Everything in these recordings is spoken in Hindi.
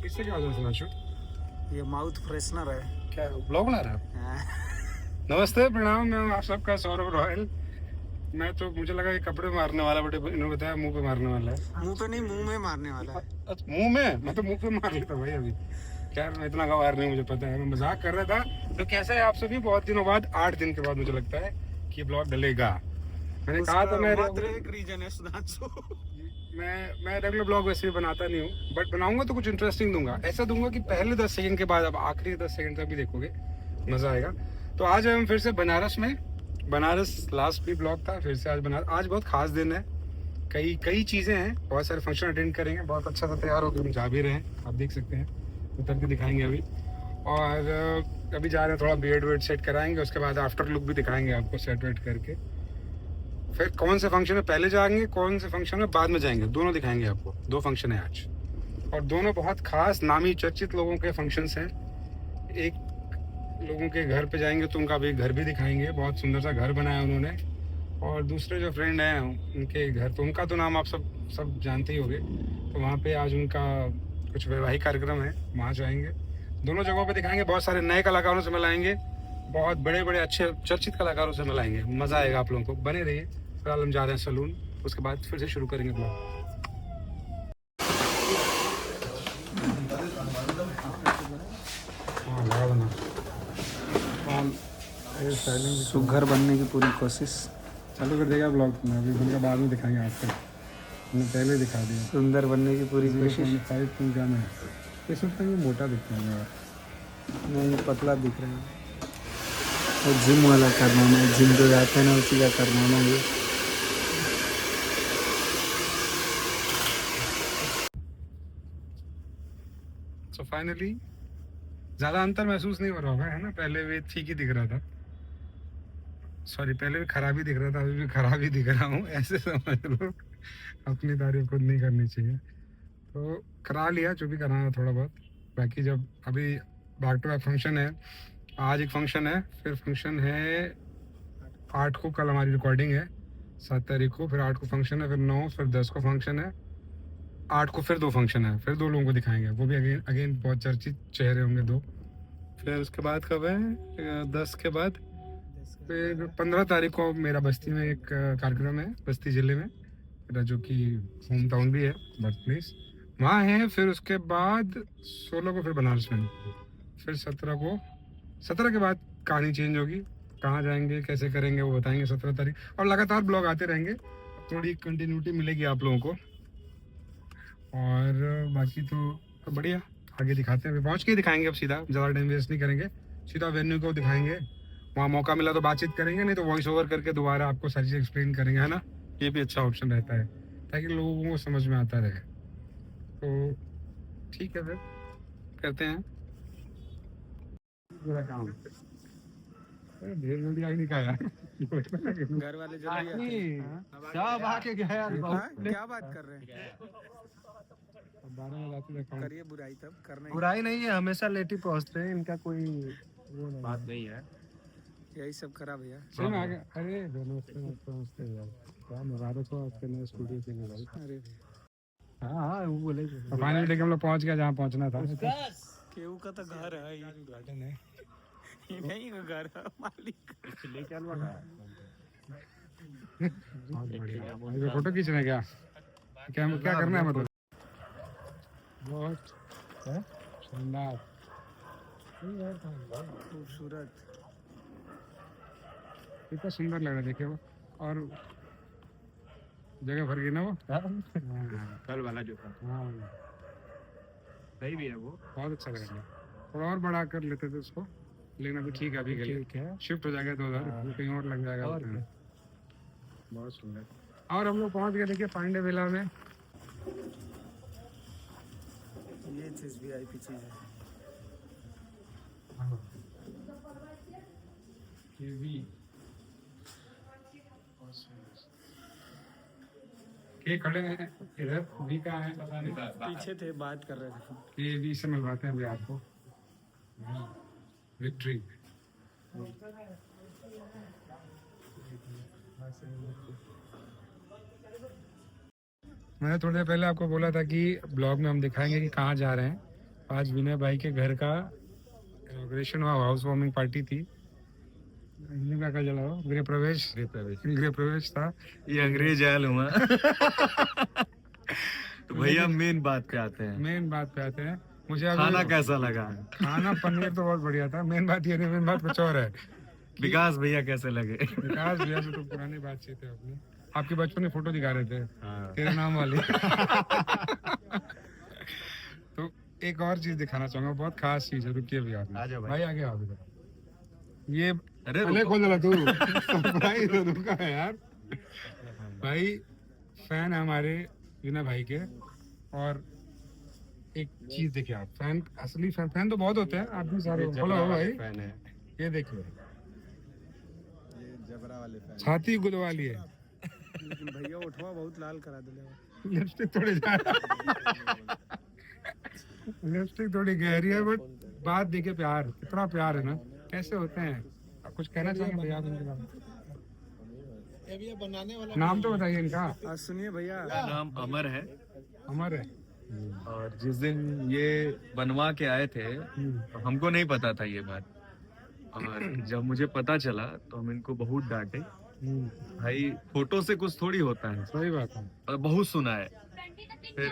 इससे क्या होता है शूट? ये माउथ फ्रेशनर है। क्या ब्लॉग बना रहा है? नमस्ते, प्रणाम, मैं हूं आप सबका सौरभ रॉयल। मैं तो मुझे लगा ये कपड़े मारने वाला, बट इन्होंने बताया मुंह पे मारने वाला है। मुंह पे नहीं, मुंह में मारने वाला है। अच्छा, मुंह में? मैं तो मुंह पे मार लेता भाई अभी। खैर मैं इतना गवार नहीं, मुझे पता है, मैं मजाक कर रहा था। तो कैसा है आप सभी? बहुत दिनों बाद, 8 दिन के बाद मुझे लगता है कि ब्लॉग डलेगा। मैंने कहा था मैं मात्र एक रीजन है सुधांशु। मैं रेगुलर ब्लॉग वैसे भी बनाता नहीं हूँ, बट बनाऊंगा तो कुछ इंटरेस्टिंग दूंगा। ऐसा दूंगा कि पहले 10 सेकंड के बाद अब आखिरी 10 सेकंड तक भी देखोगे, मजा आएगा। तो आज हम फिर से बनारस में। बनारस लास्ट भी ब्लॉग था, फिर से आज बनारस। आज बहुत खास दिन है, कई चीजें हैं, बहुत सारे फंक्शन अटेंड करेंगे। बहुत अच्छा सा तैयार होकर हम जा भी रहे हैं, आप देख सकते हैं, उतर के दिखाएंगे अभी। और अभी जा रहे हैं, थोड़ा बियर्ड वेड सेट कराएंगे, उसके बाद आफ्टर लुक भी दिखाएंगे आपको सेट वेट करके। फिर कौन से फंक्शन में पहले जाएंगे, कौन से फंक्शन में बाद में जाएंगे, दोनों दिखाएंगे आपको। 2 फंक्शन है आज, और दोनों बहुत खास नामी चर्चित लोगों के फंक्शंस हैं। एक लोगों के घर पे जाएंगे तो उनका भी घर भी दिखाएंगे, बहुत सुंदर सा घर बनाया उन्होंने। और दूसरे जो फ्रेंड हैं उनके घर, तो उनका तो नाम आप सब जानते ही होंगे। तो वहाँ पे आज उनका कुछ वैवाहिक कार्यक्रम है, वहाँ जाएंगे। दोनों जगहों पे दिखाएंगे, बहुत सारे नए कलाकारों से मिलाएंगे, बहुत बड़े बड़े अच्छे चर्चित कलाकारों से मिलाएंगे। मज़ा आएगा आप लोगों को, बने रहिए। फिलहाल हम जा रहे हैं सलून, उसके बाद फिर से शुरू करेंगे ब्लॉग। हाँ लगा देना। सुघर बनने की पूरी कोशिश। चालू कर देगा ब्लॉग में, अभी उनका बाद में दिखाएंगे आपको, हमने पहले दिखा दिया। सुंदर बनने की पूरी कोशिश। 5 क्या में इस वक्त ये मोटा दिखता है मेरा। नहीं, पतला दिख रहा है। और जिम वाला कारनामा है, जिम जो जाते हैं ना उसी का कारनामा ये। सो फाइनली ज़्यादा अंतर महसूस नहीं हो रहा होगा, है ना? पहले भी ठीक ही दिख रहा था, सॉरी पहले भी खराब ही दिख रहा था, अभी भी खराब ही दिख रहा हूँ, ऐसे समझ लो। अपनी तारीफ खुद नहीं करनी चाहिए। तो करा लिया जो भी कराना थोड़ा बहुत। बाकी जब अभी बैक टू बैक फंक्शन है, आज एक फंक्शन है, फिर फंक्शन है 8 को, कल हमारी रिकॉर्डिंग है 7 तारीख को, फिर 8 को फंक्शन है, फिर 9, फिर 10 को फंक्शन है, 8 को फिर 2 फंक्शन है, फिर 2 लोगों को दिखाएंगे, वो भी अगेन बहुत चर्चित चेहरे होंगे 2। फिर उसके बाद कब है? 10 के बाद फिर 15 तारीख को मेरा बस्ती में एक कार्यक्रम है, बस्ती ज़िले में मेरा, जो कि होम टाउन भी है, बर्थ प्लेस वहाँ है। फिर उसके बाद 16 को फिर बनारस में, फिर 17 के बाद कहानी चेंज होगी। कहाँ जाएंगे, कैसे करेंगे, वो बताएंगे 17 तारीख। और लगातार ब्लॉग आते रहेंगे, थोड़ी कंटिन्यूटी मिलेगी आप लोगों को। और बाकी तो बढ़िया, आगे दिखाते हैं, अभी पहुँच के ही दिखाएंगे। अब सीधा ज़्यादा टाइम वेस्ट नहीं करेंगे, सीधा वेन्यू को दिखाएंगे। वहाँ मौका मिला तो बातचीत करेंगे, नहीं तो वॉइस ओवर करके दोबारा आपको सारी चीज़ एक्सप्लेन करेंगे, है ना? ये भी अच्छा ऑप्शन रहता है, ताकि लोगों को समझ में आता रहे। तो ठीक है, फिर करते हैं पूरा काम। ढेर जल्दी आगे निकाला। घर वाले जल्दी आते हैं। सब आके गया यार। हाँ? क्या बात कर रहे हैं? 12 में जाते थे। करिए बुराई, तब करना ही। बुराई नहीं है, हमेशा लेट ही पहुंचते हैं, इनका कोई वो बात नहीं है, यही सब खराब भैया। सही में आगे। अरे नमस्ते यार, क्या मुबारक हो आपके नए स्टूडियो के लिए भाई। अरे हाँ वो बोले तो फाइनली हम लोग पहुंच गए जहाँ पहुंचना था। केहू का तो घर है ही। गार्डन है, ये नहीं का घर है, मालिक। बहुत बढ़िया। फोटो खींचना है क्या? क्या करना है मतलब? बहुत शानदार, खूबसूरत। कितना सुंदर लग रहा है, देखिए वो। और जगह भर गई ना वो। कल वाला जो था हाँ सही भी है वो, बहुत अच्छा लग रहा है। थोड़ा और बड़ा कर लेते थे उसको, लेकिन अभी ठीक है, अभी के लिए शिफ्ट हो जाएगा तो उधर कहीं और लग जाएगा। बहुत सुंदर। और हम लोग पहुंच गए, देखिए पांडे विला में। ये चीज VIP चीज है। ये खड़े हैं इधर, वी का है पता नहीं, पीछे थे, बात कर रहे थे। ये वी से मिलवाते हैं अभी आपको। विक्ट्री मैंने थोड़ी देर पहले आपको बोला था कि ब्लॉग में हम दिखाएंगे कि कहाँ जा रहे हैं। आज विनय भाई के घर का इनॉग्रेशन हुआ, हाउस वार्मिंग पार्टी थी। हिंदी में क्या चला हो, गृह प्रवेश था। ये अंग्रेज आयल हुआ। तो भैया मेन बात पे आते हैं। मेन बात पे आते हैं। मुझे अभी खाना कैसा लगा? खाना पनीर तो बहुत बढ़िया था। मेन बात ये नहीं, मेन बात कुछ और है। विकास भैया कैसे लगे? विकास भैया से तो पुरानी बातचीत है अपनी। आपकी बचपन में फोटो दिखा रहे थे हाँ। तेरे नाम वाली। तो एक और चीज दिखाना चाहूंगा, बहुत खास चीज है। रुकिए भैया, आ जाओ भाई। भाई आगे आओ इधर। ये अरे पहले खोल रहा तू। भाई तो रुका है यार। भाई फैन है हमारे विनय भाई के। और एक चीज देखिए आप, फैन असली फैन तो बहुत होते हैं, आप भी सारे बोलो भाई। फैन है। ये देखिए छाती गुदवाली है। लेकिन भैया उठवा बहुत लाल करा दिले। लिपस्टिक थोड़ी लिपस्टिक थोड़ी गहरी है, बट बात देखिए प्यार, कितना प्यार है ना, कैसे होते हैं। आप कुछ कहना चाहेंगे भैया इनके बारे में? नाम तो बताइए इनका। आज सुनिए भैया, नाम अमर है। अमर है। और जिस दिन ये बनवा के आए थे तो हमको नहीं पता था ये बात। और जब मुझे पता चला तो हम इनको बहुत डांटे। भाई फोटो से कुछ थोड़ी होता है। सही बात है। और बहुत सुना है। फिर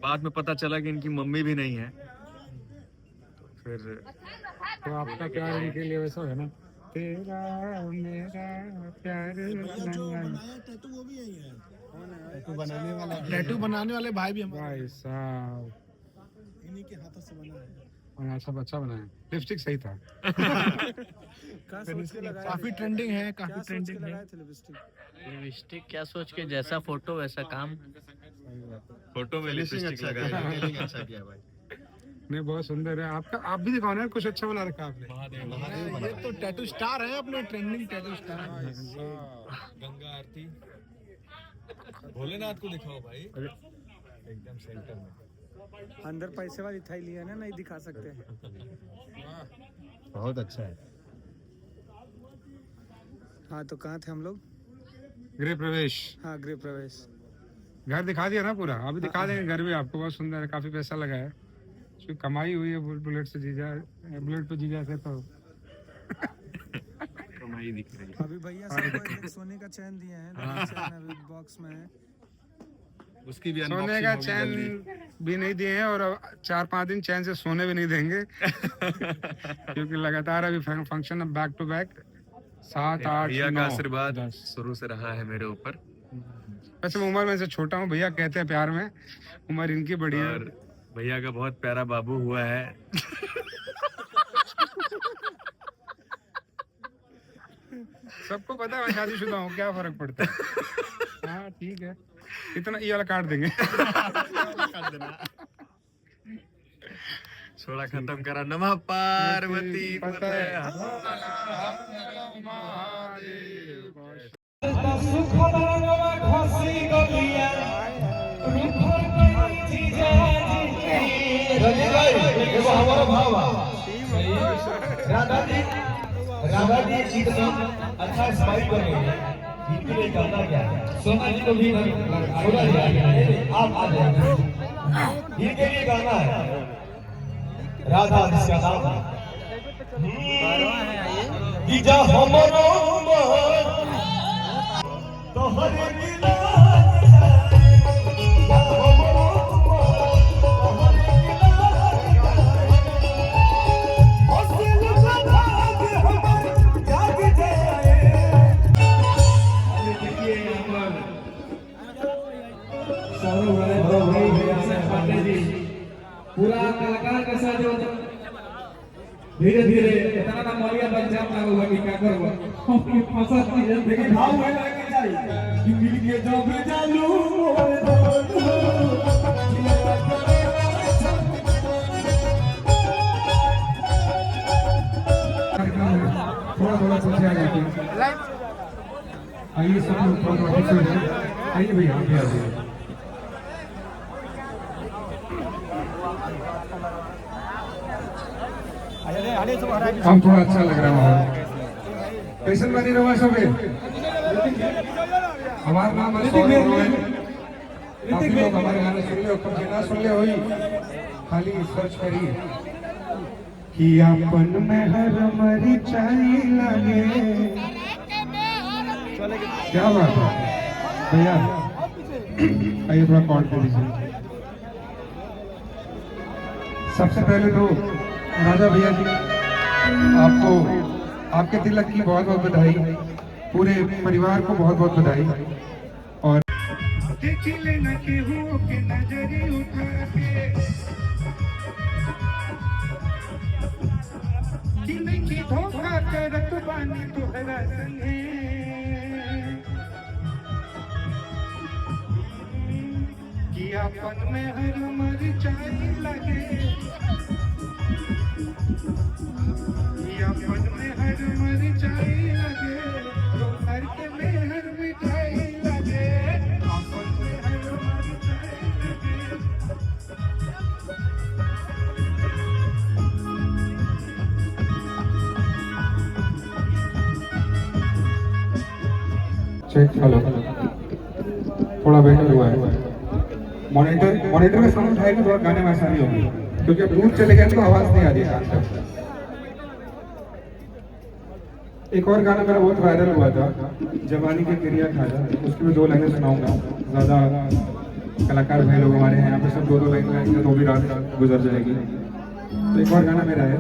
बाद में पता चला कि इनकी मम्मी भी नहीं है। तो फिर तो आपका प्यार इनके लिए वैसा है ना, तेरा मेरा प्यार। टैटू बनाने वाले भाई भी हमारे भाई साहब इन्हीं के हाथों से बना है। और सब अच्छा बनाया। लिपस्टिक सही था। काफी ट्रेंडिंग है, काफी ट्रेंडिंग है। लिपस्टिक क्या सोच के, जैसा फोटो वैसा काम। फोटो में लिपस्टिक लगा अच्छा किया भाई। नहीं बहुत सुंदर है आपका। आप भी दिखाओ ना, कुछ अच्छा बना रखा आपने। ये तो टैटू स्टार है, अपने ट्रेंडिंग टैटू स्टार। गंगा आरती भोलेनाथ को दिखाओ भाई, एकदम सेंटर में। अंदर पैसे वाली थैली है ना, नहीं दिखा सकते। बहुत अच्छा है। हाँ तो कहाँ थे हम लोग? गृह प्रवेश। हाँ गृह प्रवेश। घर दिखा दिया ना पूरा, अभी दिखा देंगे घर भी आपको। बहुत सुंदर है, काफी पैसा लगा है, उसकी कमाई हुई है बुलेट से जीजा, बुलेट पे जीजा से। तो कमाई दिख रही है। अभी भैया सबको एक सोने का चैन दिए हैं, चैन अभी बॉक्स में है। उसकी भी सोने का चैन भी नहीं दिए हैं, और 4-5 दिन चैन से सोने भी नहीं देंगे। क्योंकि लगातार अभी फंक्शन बैक टू बैक 7, 8, भैया का 9, आशीर्वाद 10। शुरू से रहा है मेरे ऊपर। वैसे मैं उम्र में से छोटा हूँ, भैया कहते हैं प्यार में, उम्र इनकी बड़ी है। और भैया का बहुत प्यारा बाबू हुआ है। सबको पता है मैं शादीशुदा हूँ, क्या फर्क पड़ता है। हाँ ठीक है, इतना ये वाला काट देंगे। छोड़ा खत्म करा। नमः पार्वती पते। राधा जी एकदम अच्छा स्माइल कर रही है, इनके लिए करना क्या है? सोना जी को भी छोड़ा जाएगा, आप आ जाएंगे। इनके लिए गाना है राधा जिसका नाम है दीजा हमरो तो हरे दिला पूरा कलाकार के साथ जो धीरे धीरे इतना ना मरिया बन जाम ना हुआ कि क्या करबो हम फंसा लेकिन भाव में लगे जाई कि मिल के जब जालू थोड़ा पीछे आ जाते हैं। आइए सब लोग थोड़ा पीछे हो जाए। आइए भैया आगे आ जाइए। हम थोड़ा अच्छा लग रहा है। कैसन बनी रहा सब हमारा नाम काफी लोग हमारे गाने सुन ले कब ना सुन ले होई खाली सर्च करी कि अपन में हर मरी चाहिए लगे। क्या बात है भैया, आइए थोड़ा कॉल कर दीजिए। सबसे पहले तो राजा भैया जी आपको आपके तिलक की बहुत बहुत बधाई, पूरे परिवार को बहुत बहुत बधाई। और देख लेना केहू के नजरी उठा के कि नहीं धोखा करत बानी तोहरा संगे, कि अपन में हर मर चाहे लगे, कि अपन में हर मर चाहे लगे, तो हर के में हर मिठाई लगे, अपन में हर मर चाहे लगे। चेक हेलो, थोड़ा बेटर हुआ है। मॉनिटर में साउंड उठाएगा तो गाने में आसानी होगी, क्योंकि अब दूर चले गए तो आवाज नहीं आ रही है। एक और गाना मेरा बहुत वायरल हुआ था, जवानी के क्रिया खाजा, उसकी मैं 2 लाइनें सुनाऊंगा। ज्यादा कलाकार भाई लोग हमारे हैं यहाँ पे, सब 2-2 लाइन गाएंगे तो भी रात गुजर जाएगी। तो एक और गाना मेरा है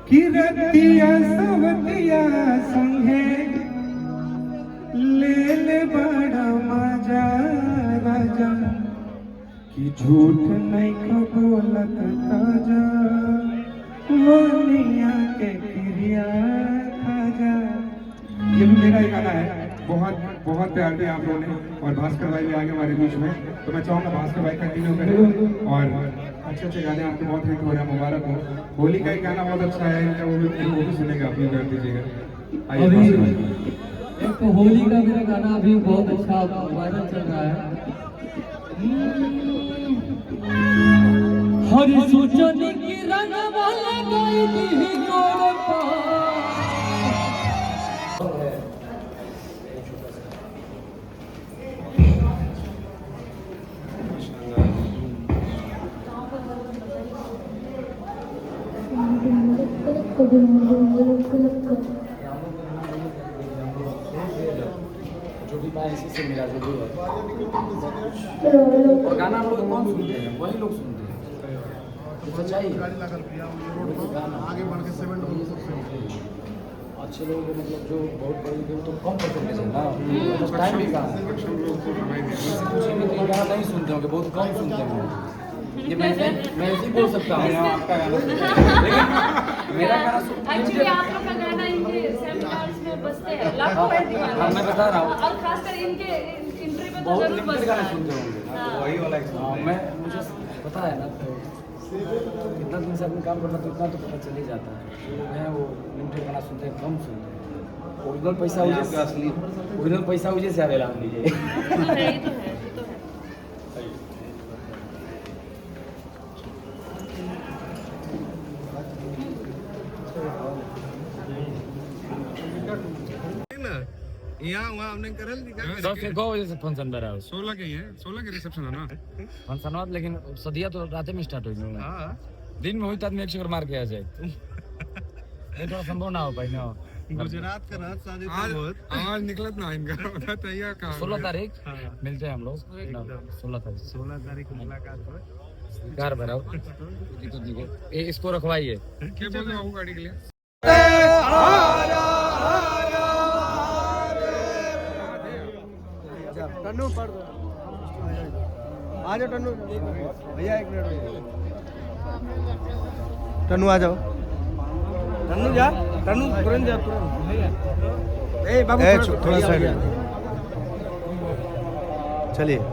कि रतिया सवतिया संगे ले ले बड़ा मजा राजा, कि झूठ नहीं को बोलत ताजा, मोनिया के क्रिया खाजा। ये भी मेरा ही गाना है, बहुत बहुत प्यार दिया आप लोगों ने। और भास्कर भाई भी आगे हमारे बीच में, तो मैं चाहूँगा भास्कर भाई कंटिन्यू करें। और अच्छे अच्छे गाने आपके बहुत हिट हो रहे हैं, मुबारक हो। होली का एक गाना बहुत अच्छा है इनका, वो भी सुनेगा, आप लोग कर दीजिएगा। आइए भास्कर भाई। एक तो होली का मेरा गाना अभी बहुत अच्छा वायरल चल रहा है। हरी सोचनी की रंग वाले गई थी गोड़ जो भी मैं इसी से मिला जो भी है। और गाना हम लोग कौन सुनते हैं? वही लोग सुनते हैं। सच्चाई आगे बढ़ के 7 अच्छे लोग मतलब जो बहुत बड़े लोग तो कम परसेंटेज है ना, टाइम भी कहाँ है। कुछ भी तो गाना नहीं सुनते होंगे, बहुत कम सुनते हैं। ये मैं ऐसे ही बोल सकता हूँ, आपका गाना लेकिन मेरा गाना एक्चुअली आप लोग का गाना इनके सेमिनार्स में बजते हैं, लाखों है दीवाना। मैं बता रहा हूँ, और खासकर इनके इंटरव्यू में तो बहुत जरूर लिमिटेड बजता गाने है। सुनते होंगे। वही वाला मैं मुझे पता है ना, तो इतना दिन से अपने काम करना तो इतना तो पता चल ही जाता है। जो लोग हैं वो लिमिटेड गाना सुनते हैं, कम सुनते हैं। ओरिजिनल पैसा मुझे से आवेला लीजिए। ये तो है, ये तो है। यहाँ वहाँ हमने करल 10 बजे से फंक्शन बह रहा है। 16 के ही है, 16 के रिसेप्शन है ना। फंक्शन बात, लेकिन सदिया तो रात में स्टार्ट हुई। दिन में हुई तो आदमी 1 चक्कर मार के आ जाए। ये थोड़ा संभव ना हो भाई ना। गुजरात का रात शादी आवाज निकलत ना इनका बताइए कहाँ 16 तारीख मिलते हैं हम लोग। 16 तारीख मुलाकात हो। घर भराओ, दिक्कत नहीं है। इसको रखवाइए। क्या बोल रहे हो गाड़ी के लिए? टन्नू पढ़ दो, आ जाओ टन्नू भैया, 1 मिनट टन्नू आ जाओ। टन्नू जा, टन्नू तुरंत जा, तुरंत। ए बाबू थोड़ा साइड चलिए।